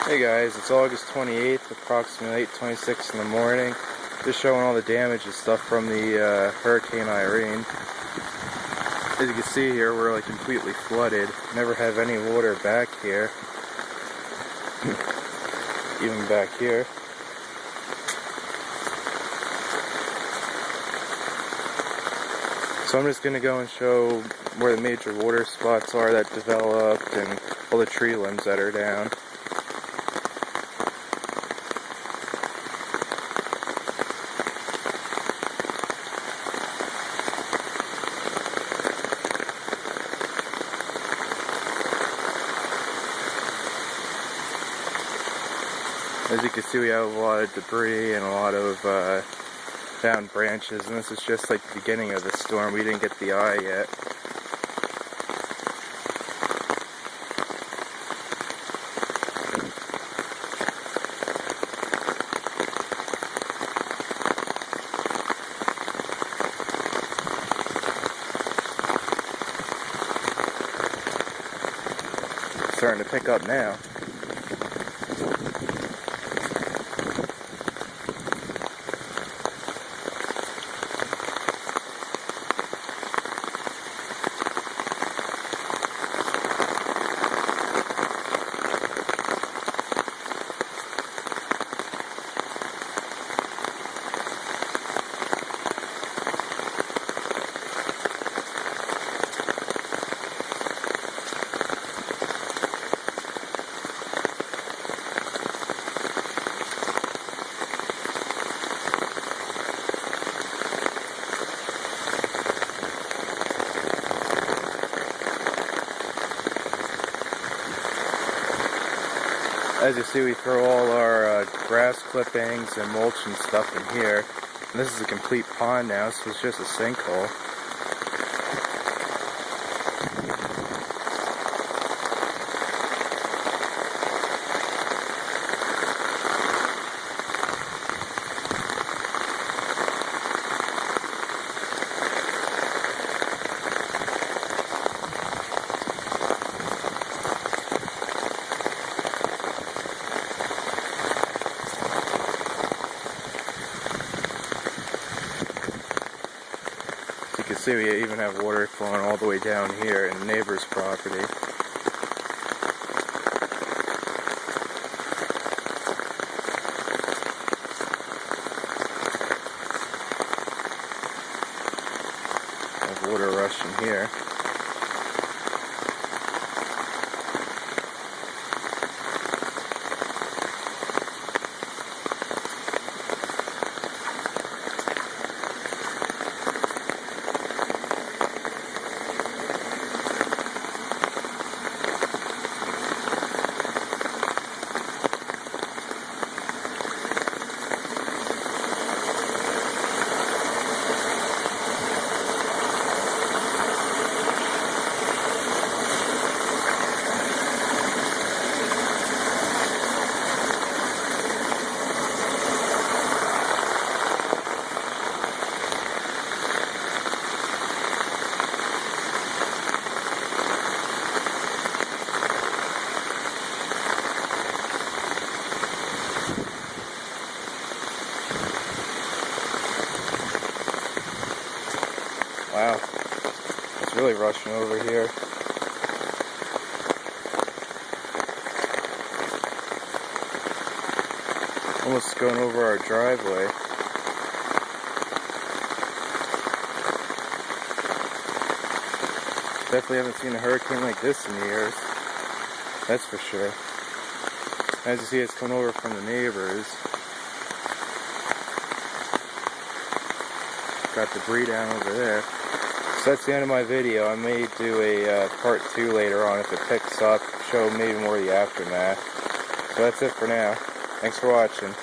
Hey guys, it's August 28th, approximately 8:26 in the morning. Just showing all the damage and stuff from the Hurricane Irene. As you can see here, we're like completely flooded. Never have any water back here. Even back here. So I'm just going to go and show where the major water spots are that developed and all the tree limbs that are down. As you can see, we have a lot of debris and a lot of down branches, and this is just like the beginning of the storm. We didn't get the eye yet. It's starting to pick up now. As you see, we throw all our grass clippings and mulch and stuff in here. And this is a complete pond now, so it's just a sinkhole. You can see we even have water flowing all the way down here in the neighbor's property. There's water rushing here. Wow, it's really rushing over here. Almost going over our driveway. Definitely haven't seen a hurricane like this in years. That's for sure. As you see, it's coming over from the neighbors. Got debris down over there. So that's the end of my video. I may do a part 2 later on if it picks up, show maybe more of the aftermath. So that's it for now. Thanks for watching.